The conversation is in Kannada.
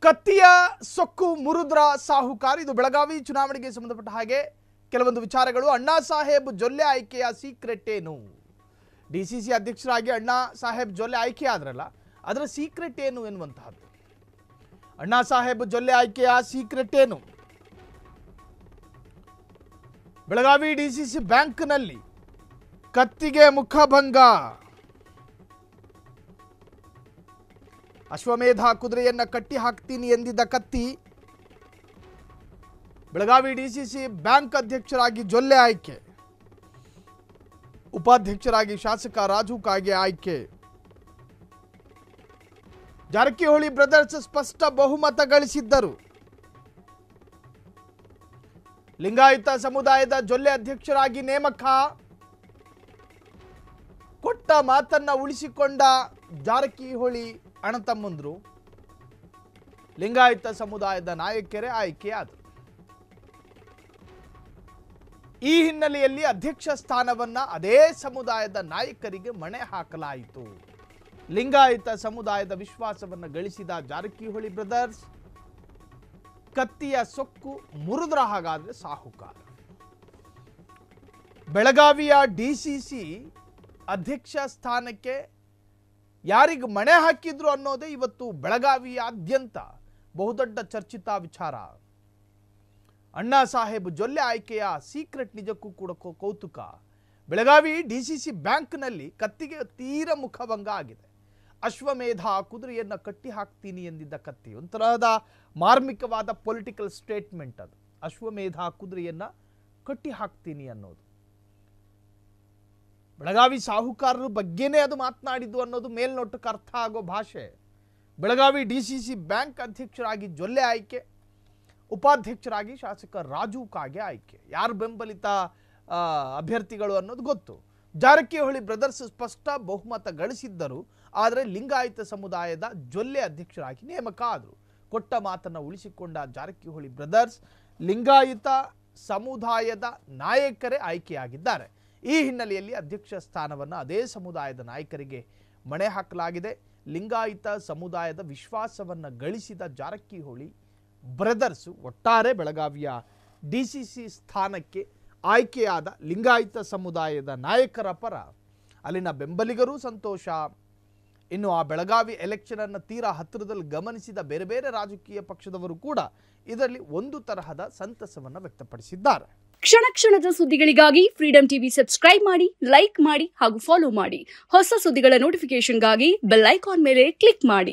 ಕತ್ತಿಯ ಸೊಕ್ಕು ಮುರುದ್ರ ಸಾಹುಕಾರ್ ಇದು ಬೆಳಗಾವಿ ಚುನಾವಣೆಗೆ ಸಂಬಂಧಪಟ್ಟ ಹಾಗೆ ಕೆಲವೊಂದು ವಿಚಾರಗಳು. ಅಣ್ಣಾ ಸಾಹೇಬ್ ಜೊಲ್ಲೆ ಆಯ್ಕೆಯ ಸೀಕ್ರೆಟ್ ಏನು? ಡಿಸಿಸಿ ಅಧ್ಯಕ್ಷರಾಗಿ ಅಣ್ಣಾ ಸಾಹೇಬ್ ಜೊಲ್ಲೆ ಆಯ್ಕೆ ಆದ್ರಲ್ಲ, ಅದರ ಸೀಕ್ರೆಟ್ ಏನು ಎನ್ನುವಂತಹದ್ದು. ಅಣ್ಣಾ ಸಾಹೇಬ್ ಜೊಲ್ಲೆ ಆಯ್ಕೆಯ ಸೀಕ್ರೆಟ್ ಏನು? ಬೆಳಗಾವಿ ಡಿಸಿಸಿ ಬ್ಯಾಂಕ್ನಲ್ಲಿ ಕತ್ತಿಗೆ ಮುಖಭಂಗ. ಅಶ್ವಮೇಧ ಕುದುರೆಯನ್ನ ಕಟ್ಟಿ ಹಾಕ್ತೀನಿ ಎಂದಿದ್ದ ಕತ್ತಿ ಬೆಳಗಾವಿ ಡಿಸಿಸಿ ಬ್ಯಾಂಕ್ ಅಧ್ಯಕ್ಷರಾಗಿ ಜೊಲ್ಲೆ ಆಯ್ಕೆ, ಉಪಾಧ್ಯಕ್ಷರಾಗಿ ಶಾಸಕ ರಾಜು ಕಾಗೆ ಆಯ್ಕೆ. ಜಾರಕಿಹೊಳಿ ಬ್ರದರ್ಸ್ ಸ್ಪಷ್ಟ ಬಹುಮತ ಗಳಿಸಿದ್ದರು. ಲಿಂಗಾಯತ ಸಮುದಾಯದ ಜೊಲ್ಲೆ ಅಧ್ಯಕ್ಷರಾಗಿ ನೇಮಕ, ಕೊಟ್ಟ ಮಾತನ್ನ ಉಳಿಸಿಕೊಂಡ ಜಾರಕಿಹೊಳಿ ಅಣ್ಣತಮ್ಮಂದ್ರು. ಲಿಂಗಾಯತ ಸಮುದಾಯದ ನಾಯಕರೇ ಆಯ್ಕೆಯಾದರು. ಈ ಹಿನ್ನೆಲೆಯಲ್ಲಿ ಅಧ್ಯಕ್ಷ ಸ್ಥಾನವನ್ನ ಅದೇ ಸಮುದಾಯದ ನಾಯಕರಿಗೆ ಮಣೆ ಹಾಕಲಾಯಿತು. ಲಿಂಗಾಯತ ಸಮುದಾಯದ ವಿಶ್ವಾಸವನ್ನು ಗಳಿಸಿದ ಜಾರಕಿಹೊಳಿ ಬ್ರದರ್ಸ್ ಕತ್ತಿಯ ಸೊಕ್ಕು ಮುರಿದ್ರ ಹಾಗಾದ್ರೆ ಸಾಹುಕಾರ. ಬೆಳಗಾವಿಯ ಡಿಸಿಸಿ ಅಧ್ಯಕ್ಷ ಸ್ಥಾನಕ್ಕೆ ಯಾರಿಗೆ ಮಣೆ ಹಾಕಿದ್ರು ಅನ್ನೋದೇ ಇವತ್ತು ಬೆಳಗಾವಿಯಾದ್ಯಂತ ಬಹುದೊಡ್ಡ ಚರ್ಚಿತ ವಿಚಾರ. ಅಣ್ಣಾ ಸಾಹೇಬ್ ಜೊಲ್ಲೆ ಆಯ್ಕೆಯ ಸೀಕ್ರೆಟ್ ನಿಜಕ್ಕೂ ಕೂಡ ಕೌತುಕ. ಬೆಳಗಾವಿ ಡಿಸಿಸಿ ಬ್ಯಾಂಕ್ನಲ್ಲಿ ಕತ್ತಿಗೆ ತೀರ ಮುಖಭಂಗ ಆಗಿದೆ. ಅಶ್ವಮೇಧ ಕುದುರೆಯನ್ನ ಕಟ್ಟಿ ಹಾಕ್ತೀನಿ ಎಂದಿದ್ದ ಕತ್ತಿ ಒಂಥರದ ಮಾರ್ಮಿಕವಾದ ಪೊಲಿಟಿಕಲ್ ಸ್ಟೇಟ್ಮೆಂಟ್ ಅದು. ಅಶ್ವಮೇಧ ಕುದುರೆಯನ್ನ ಕಟ್ಟಿ ಹಾಕ್ತೀನಿ ಅನ್ನೋದು ಬೆಳಗಾವಿ ಸಾಹುಕಾರರ ಬಗ್ಗೆನೇ ಅದು ಮಾತನಾಡಿದ್ದು ಅನ್ನೋದು ಮೇಲ್ನೋಟಕ್ಕೆ ಅರ್ಥ ಆಗೋ ಭಾಷೆ. ಬೆಳಗಾವಿ ಡಿಸಿಸಿ ಬ್ಯಾಂಕ್ ಅಧ್ಯಕ್ಷರಾಗಿ ಜೊಲ್ಲೆ ಆಯ್ಕೆ, ಉಪಾಧ್ಯಕ್ಷರಾಗಿ ಶಾಸಕ ರಾಜು ಕಾಗೆ ಆಯ್ಕೆ. ಯಾರು ಬೆಂಬಲಿತ ಅಭ್ಯರ್ಥಿಗಳು ಅನ್ನೋದು ಗೊತ್ತು. ಜಾರಕಿಹೊಳಿ ಬ್ರದರ್ಸ್ ಸ್ಪಷ್ಟ ಬಹುಮತ ಗಳಿಸಿದ್ದರು. ಆದರೆ ಲಿಂಗಾಯತ ಸಮುದಾಯದ ಜೊಲ್ಲೆ ಅಧ್ಯಕ್ಷರಾಗಿ ನೇಮಕ ಆದರು. ಕೊಟ್ಟ ಮಾತನ್ನು ಉಳಿಸಿಕೊಂಡ ಜಾರಕಿಹೊಳಿ ಬ್ರದರ್ಸ್ ಲಿಂಗಾಯತ ಸಮುದಾಯದ ನಾಯಕರೇ ಆಯ್ಕೆಯಾಗಿದ್ದಾರೆ. ಈ ಹಿನ್ನೆಲೆಯಲ್ಲಿ ಅಧ್ಯಕ್ಷ ಸ್ಥಾನವನ್ನು ಅದೇ ಸಮುದಾಯದ ನಾಯಕರಿಗೆ ಮಣೆ ಹಾಕಲಾಗಿದೆ. ಲಿಂಗಾಯತ ಸಮುದಾಯದ ವಿಶ್ವಾಸವನ್ನು ಗಳಿಸಿದ ಜಾರಕಿಹೊಳಿ ಬ್ರದರ್ಸ್ ಒಟ್ಟಾರೆ ಬೆಳಗಾವಿಯ ಡಿಸಿಸಿ ಸ್ಥಾನಕ್ಕೆ ಆಯ್ಕೆಯಾದ ಲಿಂಗಾಯತ ಸಮುದಾಯದ ನಾಯಕರ ಪರ ಅಲ್ಲಿನ ಬೆಂಬಲಿಗರೂ ಸಂತೋಷ. ಇನ್ನು ಆ ಬೆಳಗಾವಿ ಎಲೆಕ್ಷನ್ ಅನ್ನು ತೀರಾ ಹತ್ತಿರದಲ್ಲಿ ಗಮನಿಸಿದ ಬೇರೆ ಬೇರೆ ರಾಜಕೀಯ ಪಕ್ಷದವರು ಕೂಡ ಇದರಲ್ಲಿ ಒಂದು ತರಹದ ಸಂತಸವನ್ನು ವ್ಯಕ್ತಪಡಿಸಿದ್ದಾರೆ. ಕ್ಷಣ ಕ್ಷಣದ ಸುದ್ದಿಗಳಿಗಾಗಿ ಫ್ರೀಡಂ ಟಿವಿ ಸಬ್ಸ್ಕ್ರೈಬ್ ಮಾಡಿ, ಲೈಕ್ ಮಾಡಿ ಹಾಗೂ ಫಾಲೋ ಮಾಡಿ. ಹೊಸ ಸುದ್ದಿಗಳ ನೋಟಿಫಿಕೇಶನ್ಗಾಗಿ ಬೆಲ್ ಐಕಾನ್ ಮೇಲೆ ಕ್ಲಿಕ್ ಮಾಡಿ.